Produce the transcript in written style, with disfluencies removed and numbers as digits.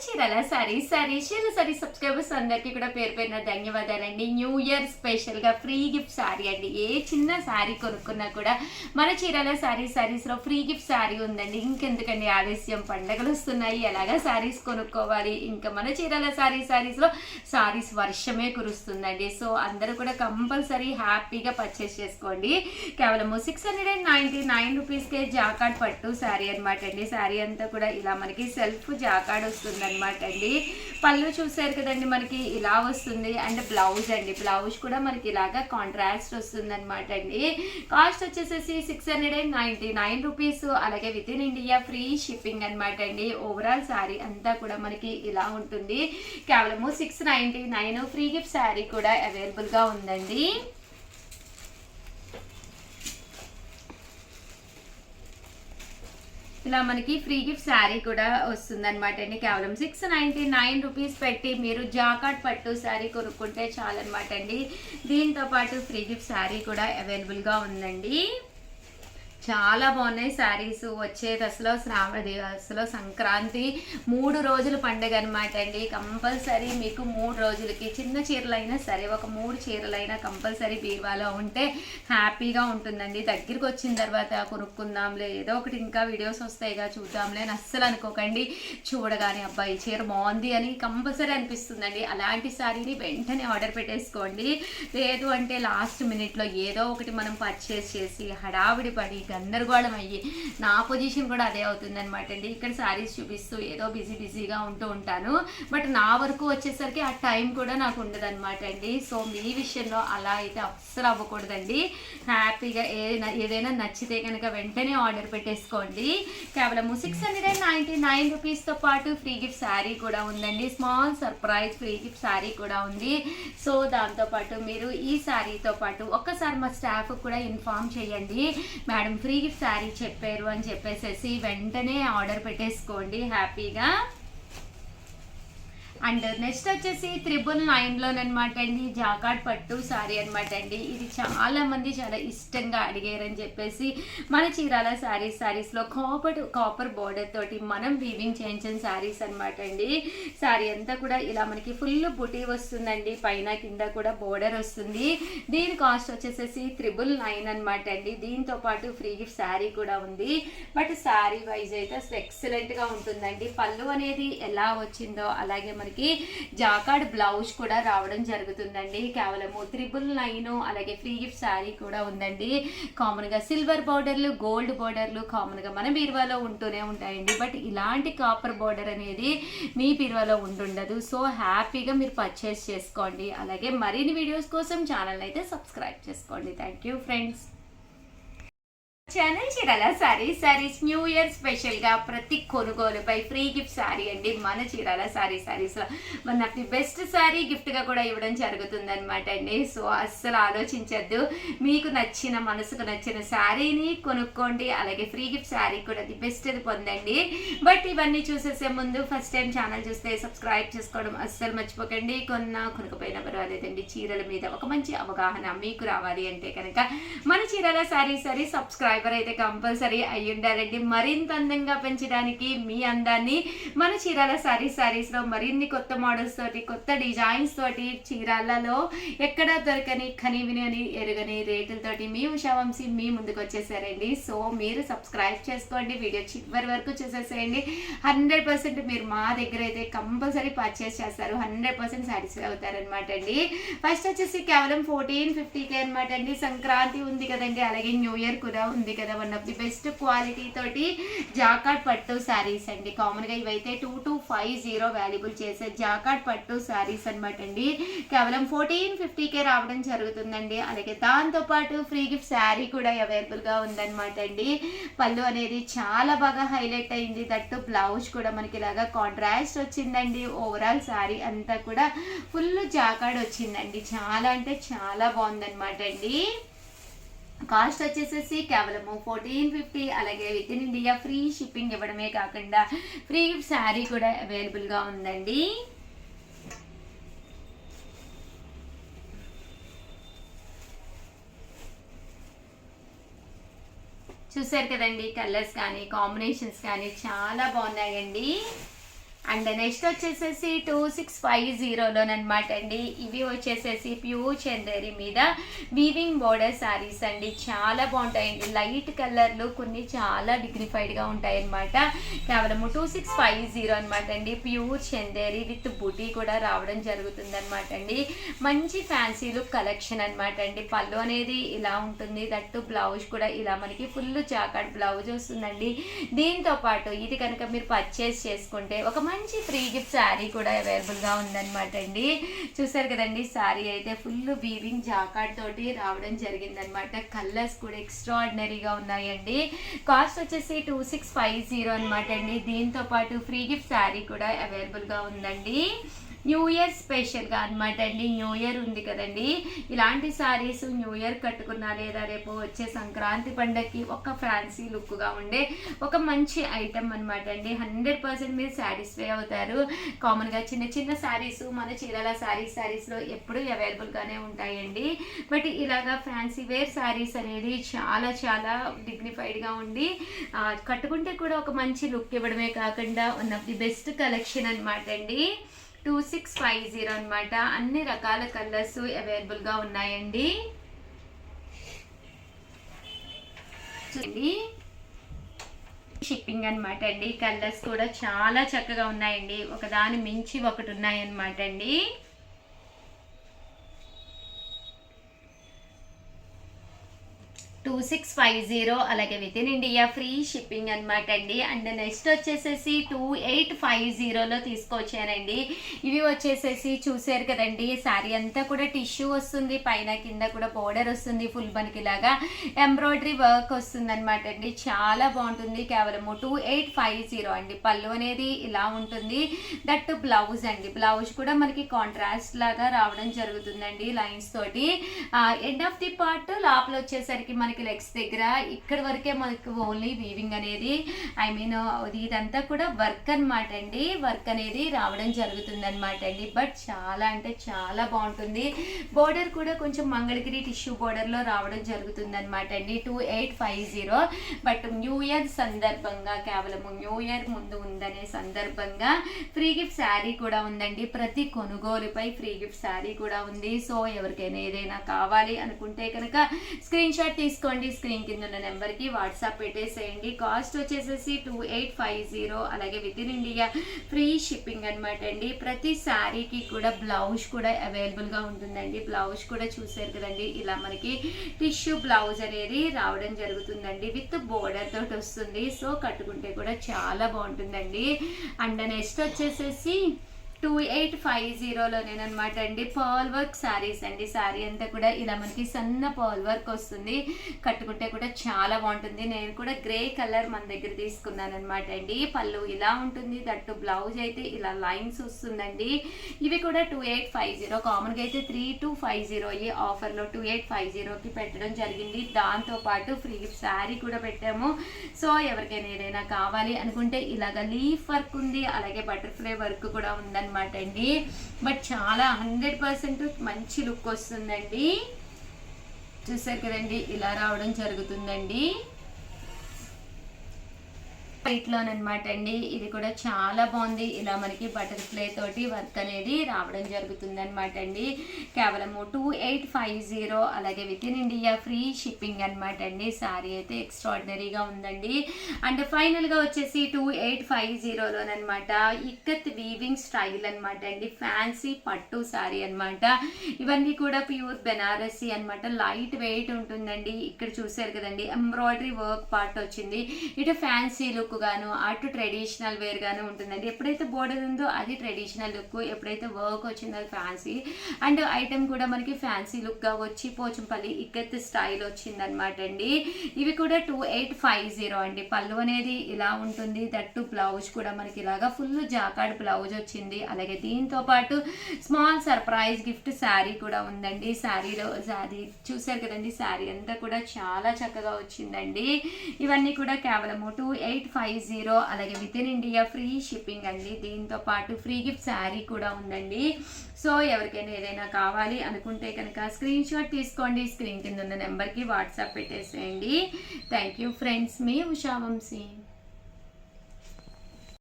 Chirala sorry subscribers అందరికీ కూడా పేరు పేరున ధన్యవాదాలండి. న్యూ ఇయర్ స్పెషల్ గా ఫ్రీ గిఫ్ట్ సారీ అండి. ఏ చిన్న సారీ కొనుక్కున్నా కూడా మన చీరాల సారీస్ లో ఫ్రీ గిఫ్ట్ సారీ ఉందండి. ఇంకెందుకండి ఆలస్యం, పండగలు వస్తున్నాయి, ఎలాగా సారీస్ కొనుక్కోవాలి. ఇంకా మన చీరాల సారీస్ లో సారీస్ వర్షమే కురుస్తుందండి. సో అందరూ కూడా కంపల్సరీ హ్యాపీగా పర్చేస్ చేసుకోండి. కేవలం 699 రూపీస్కే జాకార్డ్ పట్టు సారీ అనమాట అండి. సారీ అంతా కూడా ఇలా మనకి సెల్ఫ్ జాకార్డ్ వస్తుంది అనమాట అండి. పళ్ళు చూసారు కదండి, మనకి ఇలా వస్తుంది. అండ్ బ్లౌజ్ అండి, బ్లౌజ్ కూడా మనకి ఇలాగా కాంట్రాస్ట్ వస్తుంది అనమాట అండి. కాస్ట్ వచ్చేసేసి 699 రూపీస్. అలాగే with in India free shipping అనమాట అండి. ఓవరాల్ శారీ అంతా కూడా మనకి ఇలా ఉంటుంది. కేవలము 699 ఫ్రీ గిఫ్ట్ శారీ కూడా అవైలబుల్ గా ఉందండి. ఇలా మనకి ఫ్రీ గిఫ్ట్ శారీ కూడా వస్తుంది అనమాట అండి. కేవలం 699 రూపీస్ పెట్టి మీరు జాకార్డ్ పట్టు శారీ కొనుక్కుంటే చాలన్నమాట అండి. దీంతో పాటు ఫ్రీ గిఫ్ట్ శారీ కూడా అవైలబుల్గా ఉందండి. చాలా బాగున్నాయి శారీస్. వచ్చే దశలో అసలు సంక్రాంతి 3 రోజుల పండుగ అనమాట అండి. కంపల్సరీ మీకు 3 రోజులకి చిన్న చీరలైనా సరే, ఒక 3 చీరలైనా కంపల్సరీ బీరువాలో ఉంటే హ్యాపీగా ఉంటుందండి. దగ్గరికి వచ్చిన తర్వాత కొనుక్కుందాంలే, ఏదో ఒకటి ఇంకా వీడియోస్ వస్తాయిగా చూద్దాంలే అని అస్సలు అనుకోకండి. చూడగానే అబ్బాయి చీర బాగుంది అని కంపల్సరీ అనిపిస్తుందండి. అలాంటి శారీని వెంటనే ఆర్డర్ పెట్టేసుకోండి. లేదు అంటే లాస్ట్ మినిట్లో ఏదో ఒకటి మనం పర్చేస్ చేసి హడావిడి పడి గందరగోళం అయ్యి, నా పొజిషన్ కూడా అదే అవుతుంది అనమాట అండి. ఇక్కడ శారీస్ చూపిస్తూ ఏదో బిజీగా ఉంటూ ఉంటాను. బట్ నా వరకు వచ్చేసరికి ఆ టైం కూడా నాకు ఉండదు అనమాట అండి. సో మీ విషయంలో అలా అయితే అస్సలు అవ్వకూడదండి. హ్యాపీగా ఏదైనా నచ్చితే కనుక వెంటనే ఆర్డర్ పెట్టేసుకోండి. కేవలం 699 రూపీస్తో పాటు ఫ్రీ గిఫ్ట్ శారీ కూడా ఉందండి. Small surprise free gift sari కూడా ఉంది. సో దాంతోపాటు మీరు ఈ శారీతో పాటు ఒక్కసారి మా స్టాఫ్ కూడా ఇన్ఫార్మ్ చేయండి, మేడం ఫ్రీ గిఫ్ట్ శారీ చెప్పారు అని చెప్పేసి వెంటనే ఆర్డర్ పెట్టేసుకోండి హ్యాపీగా. అండ్ నెక్స్ట్ వచ్చేసి 999 అండి, జాకార్డ్ పట్టు సారీ అనమాట అండి. ఇది చాలా మంది చాలా ఇష్టంగా అడిగారని చెప్పేసి మన చీరాల సారీస్లో కాపర్ బోర్డర్ తోటి మనం వీవింగ్ చేయించిన శారీస్ అనమాట అండి. శారీ అంతా కూడా ఇలా మనకి ఫుల్ బుటీ వస్తుందండి. పైన కింద కూడా బోర్డర్ వస్తుంది. దీని కాస్ట్ వచ్చేసేసి 999 అనమాట అండి. దీంతో పాటు ఫ్రీ గిఫ్ట్ శారీ కూడా ఉంది. బట్ శారీ వైజ్ అయితే ఎక్సలెంట్గా ఉంటుందండి. పళ్ళు అనేది ఎలా వచ్చిందో అలాగే మనకి జాకార్డ్ బ్లౌజ్ కూడా రావడం జరుగుతుందండి. కేవలము 999. అలాగే ఫ్రీ గిఫ్ట్ శారీ కూడా ఉందండి. కామన్ గా సిల్వర్ బోర్డర్లు, గోల్డ్ బోర్డర్లు కామన్ గా మన బీరువాలో ఉంటూనే ఉంటాయండి. బట్ ఇలాంటి కాపర్ బోర్డర్ అనేది మీ బీరువాలో ఉంటుండదు. సో హ్యాపీగా మీరు పర్చేస్ చేసుకోండి. అలాగే మరిన్ని వీడియోస్ కోసం ఛానల్ అయితే సబ్స్క్రైబ్ చేసుకోండి. Thank you friends. Channel Chirala saris new year special గా ప్రతి కొనుగోలుపై ఫ్రీ గిఫ్ట్ శారీ అండి. మన చీరాల సారీస్ లో one of the best sari gift గా కూడా ఇవ్వడం జరుగుతుంది అనమాట అండి. సో అస్సలు ఆలోచించద్దు, మీకు నచ్చిన మనసుకు నచ్చిన శారీని కొనుక్కోండి. అలాగే ఫ్రీ గిఫ్ట్ శారీ కూడా ది బెస్ట్ అది పొందండి. బట్ ఇవన్నీ చూసేసే ముందు ఫస్ట్ టైం ఛానల్ చూస్తే సబ్స్క్రైబ్ చేసుకోవడం అస్సలు మర్చిపోకండి. కొనుక్కపోయినా పర్వాలేదండి, చీరల మీద ఒక మంచి అవగాహన మీకు రావాలి అంటే కనుక మన చీరాల సారీ సబ్స్క్రైబ్ అయితే కంపల్సరీ అయి ఉండాలండి. మరింత అందంగా పెంచడానికి మీ అందాన్ని మన చీరాల సారీస్ లో మరిన్ని కొత్త మోడల్స్ తోటి, కొత్త డిజైన్స్ తోటి, చీరాలలో ఎక్కడ దొరకని కనివిని ఎరుగని రేటులతోటి మీ ఉషావంశీ మీ ముందుకు వచ్చేసారండి. సో మీరు సబ్స్క్రైబ్ చేసుకోండి, వీడియో చివరి వరకు చూసేసేయండి. 100% మీరు మా దగ్గర అయితే కంపల్సరీ పర్చేస్ చేస్తారు, 100% సాటిస్ఫై అవుతారనమాట అండి. ఫస్ట్ వచ్చేసి కేవలం 1450 అనమాట అండి. సంక్రాంతి ఉంది కదండి, అలాగే న్యూ ఇయర్ కూడా ఉంది కదా. One of the best quality తోటి జాకార్డ్ పట్టు శారీస్ అండి. కామన్ గా ఇవైతే 2250 వాల్యుబుల్ చేసే జాకార్డ్ పట్టు శారీస్ అనమాట అండి. కేవలం 1450 రావడం జరుగుతుందండి. అలాగే దాంతో పాటు ఫ్రీ గిఫ్ట్ శారీ కూడా అవైలబుల్ గా ఉందన్నమాట అండి. పళ్ళు అనేది చాలా బాగా హైలైట్ అయింది. దట్టు బ్లౌజ్ కూడా మనకి ఇలాగా కాంట్రాస్ట్ వచ్చిందండి. ఓవరాల్ శారీ అంతా కూడా ఫుల్ జాకార్డ్ వచ్చిందండి. చాలా అంటే చాలా బాగుందన్నమాట అండి. కాస్ట్ వచ్చేసేసి కేవలము 1450. అలాగే with in India free shipping ఇవ్వడమే కాకుండా ఫ్రీ గిఫ్ట్ శారీ కూడా అవైలబుల్గా ఉందండి. చూసారు కదండి, కలర్స్ కానీ కాంబినేషన్స్ కానీ చాలా బాగున్నాయండి. అండ్ నెక్స్ట్ వచ్చేసేసి 2650లోనమాట అండి. ఇవి వచ్చేసేసి ప్యూర్ చందేరి మీద వీవింగ్ బోర్డర్ శారీస్ అండి. చాలా బాగుంటాయండి. లైట్ కలర్లు కొన్ని చాలా డిగ్నిఫైడ్గా ఉంటాయి అనమాట. కేవలం 2650 అనమాట అండి. ప్యూర్ చందేరి విత్ బుటీ కూడా రావడం జరుగుతుంది అనమాట అండి. మంచి ఫ్యాన్సీ లుక్ కలెక్షన్ అనమాట అండి. పళ్ళు అనేది ఇలా ఉంటుంది. దట్టు బ్లౌజ్ కూడా ఇలా మనకి ఫుల్ జాకార్డ్ బ్లౌజ్ వస్తుందండి. దీంతో పాటు ఇది కనుక మీరు పర్చేస్ చేసుకుంటే ఒక మంచి ఫ్రీ గిఫ్ట్ శారీ కూడా అవైలబుల్గా ఉందన్నమాట అండి. చూసారు కదండి, శారీ అయితే ఫుల్ వీవింగ్ జాకార్డ్ తోటి రావడం జరిగిందనమాట. కలర్స్ కూడా ఎక్స్ట్రాడినరీగా ఉన్నాయండి. కాస్ట్ వచ్చేసి 2650 అనమాట అండి. దీంతో పాటు ఫ్రీ గిఫ్ట్ శారీ కూడా అవైలబుల్గా ఉందండి. న్యూ ఇయర్ స్పెషల్గా అనమాట అండి. న్యూ ఇయర్ ఉంది కదండి, ఇలాంటి శారీస్ న్యూ ఇయర్ కట్టుకున్నా లేదా రేపు వచ్చే సంక్రాంతి పండగకి ఒక ఫ్యాన్సీ లుక్గా ఉండే ఒక మంచి ఐటమ్ అనమాట అండి. 100% మీరు సాటిస్ఫై అవుతారు. కామన్గా చిన్న చిన్న శారీస్ మన చీరాల శారీస్లో ఎప్పుడు అవైలబుల్గానే ఉంటాయండి. బట్ ఇలాగా ఫ్యాన్సీ వేర్ శారీస్ అనేది చాలా చాలా డిగ్నిఫైడ్గా ఉండి కట్టుకుంటే కూడా ఒక మంచి లుక్ ఇవ్వడమే కాకుండా one of the best collection అనమాట అండి. 2650 అనమాట. అన్ని రకాల కలర్స్ అవైలబుల్గా ఉన్నాయండి. షిప్పింగ్ అనమాట అండి. కలర్స్ కూడా చాలా చక్కగా ఉన్నాయండి. ఒకదాని మించి ఒకటి ఉన్నాయన్నమాట అండి. 2650 అలాగే with in India free shipping అనమాట అండి. అండ్ నెక్స్ట్ వచ్చేసేసి 2850లో తీసుకొచ్చానండి. ఇవి వచ్చేసేసి చూసారు కదండి, శారీ అంతా కూడా టిష్యూ వస్తుంది, పైన కింద కూడా బోర్డర్ వస్తుంది, ఫుల్ బనికి లాగా ఎంబ్రాయిడరీ వర్క్ వస్తుంది అనమాట అండి. చాలా బాగుంటుంది. కేవలం 2850 అండి. పళ్ళు అనేది ఇలా ఉంటుంది. దట్ బ్లౌజ్ అండి. బ్లౌజ్ కూడా మనకి కాంట్రాస్ట్ లాగా రావడం జరుగుతుందండి లైన్స్ తోటి. ఎండ్ ఆఫ్ ది పార్ట్ లోపల వచ్చేసరికి మనకి లెగ్స్ దగ్గర ఇక్కడ వరకే మనకి ఓన్లీ వీవింగ్ అనేది ఇదంతా కూడా వర్క్ అనమాట అండి. వర్క్ అనేది రావడం జరుగుతుంది అనమాట అండి. బట్ చాలా అంటే చాలా బాగుంటుంది. బోర్డర్ కూడా కొంచెం మంగళగిరి టిష్యూ బోర్డర్లో రావడం జరుగుతుంది అనమాట అండి. 2850. బట్ న్యూ ఇయర్ సందర్భంగా, కేవలం న్యూ ఇయర్ ముందు ఉందనే సందర్భంగా ఫ్రీ గిఫ్ట్ శారీ కూడా ఉందండి. ప్రతి కొనుగోలుపై ఫ్రీ గిఫ్ట్ శారీ కూడా ఉంది. సో ఎవరికైనా ఏదైనా కావాలి అనుకుంటే కనుక స్క్రీన్ షాట్ తీసుకోండి. స్క్రీన్ కింద ఉన్న నెంబర్కి వాట్సాప్ పెట్టేసేయండి. కాస్ట్ వచ్చేసేసి 2850. అలాగే with in India free shipping అనమాట అండి. ప్రతి శారీకి కూడా బ్లౌజ్ కూడా అవైలబుల్గా ఉంటుందండి. బ్లౌజ్ కూడా చూసారు కదండి, ఇలా మనకి టిష్యూ బ్లౌజ్ అనేది రావడం జరుగుతుందండి. విత్ బోర్డర్ తోటి వస్తుంది. సో కట్టుకుంటే కూడా చాలా బాగుంటుందండి. అండ్ నెక్స్ట్ వచ్చేసేసి 2850లోనేనమాట అండి. పర్ల్ వర్క్ శారీస్ అండి. శారీ అంతా కూడా ఇలా మనకి సన్న పర్ల్ వర్క్ వస్తుంది. కట్టుకుంటే కూడా చాలా బాగుంటుంది. నేను కూడా గ్రే కలర్ మన దగ్గర తీసుకున్నాను అనమాట అండి. పళ్ళు ఇలా ఉంటుంది. దట్టు బ్లౌజ్ అయితే ఇలా లైన్స్ వస్తుందండి. ఇవి కూడా 2850. కామన్గా అయితే 3250 ఈ ఆఫర్లో 2850కి పెట్టడం జరిగింది. దాంతోపాటు ఫ్రీ శారీ కూడా పెట్టాము. సో ఎవరికైనా ఏదైనా కావాలి అనుకుంటే ఇలాగ లీఫ్ వర్క్ ఉంది, అలాగే బటర్ఫ్లై వర్క్ కూడా ఉందన్నమాట అండి. బట్ చాలా 100% మంచి లుక్ వస్తుందండి. చూసారు కదండి, ఇలా రావడం జరుగుతుందండి. వైట్లోనమాట అండి. ఇది కూడా చాలా బాగుంది. ఇలా మనకి బటర్ఫ్లై తోటి వర్క్ అనేది రావడం జరుగుతుంది అనమాట అండి. కేవలం 2850. అలాగే with in India free shipping అనమాట అండి. శారీ అయితే ఎక్స్ట్రాడినరీగా ఉందండి. అండ్ ఫైనల్గా వచ్చేసి 2850లోనమాట ఇక్కత్ వీవింగ్ స్టైల్ అనమాట అండి. ఫ్యాన్సీ పట్టు శారీ అనమాట. ఇవన్నీ కూడా ప్యూర్ బెనారసీ అనమాట. లైట్ వెయిట్ ఉంటుందండి. ఇక్కడ చూసారు కదండి, ఎంబ్రాయిడరీ వర్క్ పార్ట్ వచ్చింది. ఇటు ఫ్యాన్సీ లుక్ గాను, అటు ట్రెడిషనల్ వేర్ గాను ఉంటుందండి. ఎప్పుడైతే బోర్డర్ ఉందో అది ట్రెడిషనల్ లుక్, ఎప్పుడైతే వర్క్ వచ్చిందో అది ఫ్యాన్సీ. అండ్ ఐటమ్ కూడా మనకి ఫ్యాన్సీ లుక్ గా వచ్చి పోచంపల్లి ఇక్కత్ స్టైల్ వచ్చిందనమాట అండి. ఇవి కూడా 2850 అండి. పళ్ళు అనేది ఇలా ఉంటుంది. దట్టు బ్లౌజ్ కూడా మనకి ఇలాగా ఫుల్ జాకార్డ్ బ్లౌజ్ వచ్చింది. అలాగే దీంతో పాటు స్మాల్ సర్ప్రైజ్ గిఫ్ట్ శారీ కూడా ఉందండి. శారీలో శారీ చూసారు కదండి, శారీ అంతా కూడా చాలా చక్కగా వచ్చిందండి. ఇవన్నీ కూడా కేవలం 2850. అలాగే with in India free shipping అండి. దీంతో పాటు ఫ్రీ గిఫ్ట్ శారీ కూడా ఉందండి. సో ఎవరికైనా ఏదైనా కావాలి అనుకుంటే కనుక స్క్రీన్ షాట్ తీసుకోండి. స్క్రీన్ కింద ఉన్న నెంబర్కి వాట్సాప్ పెట్టేసేయండి. Thank you friends. మీ ఉషా వంశీ.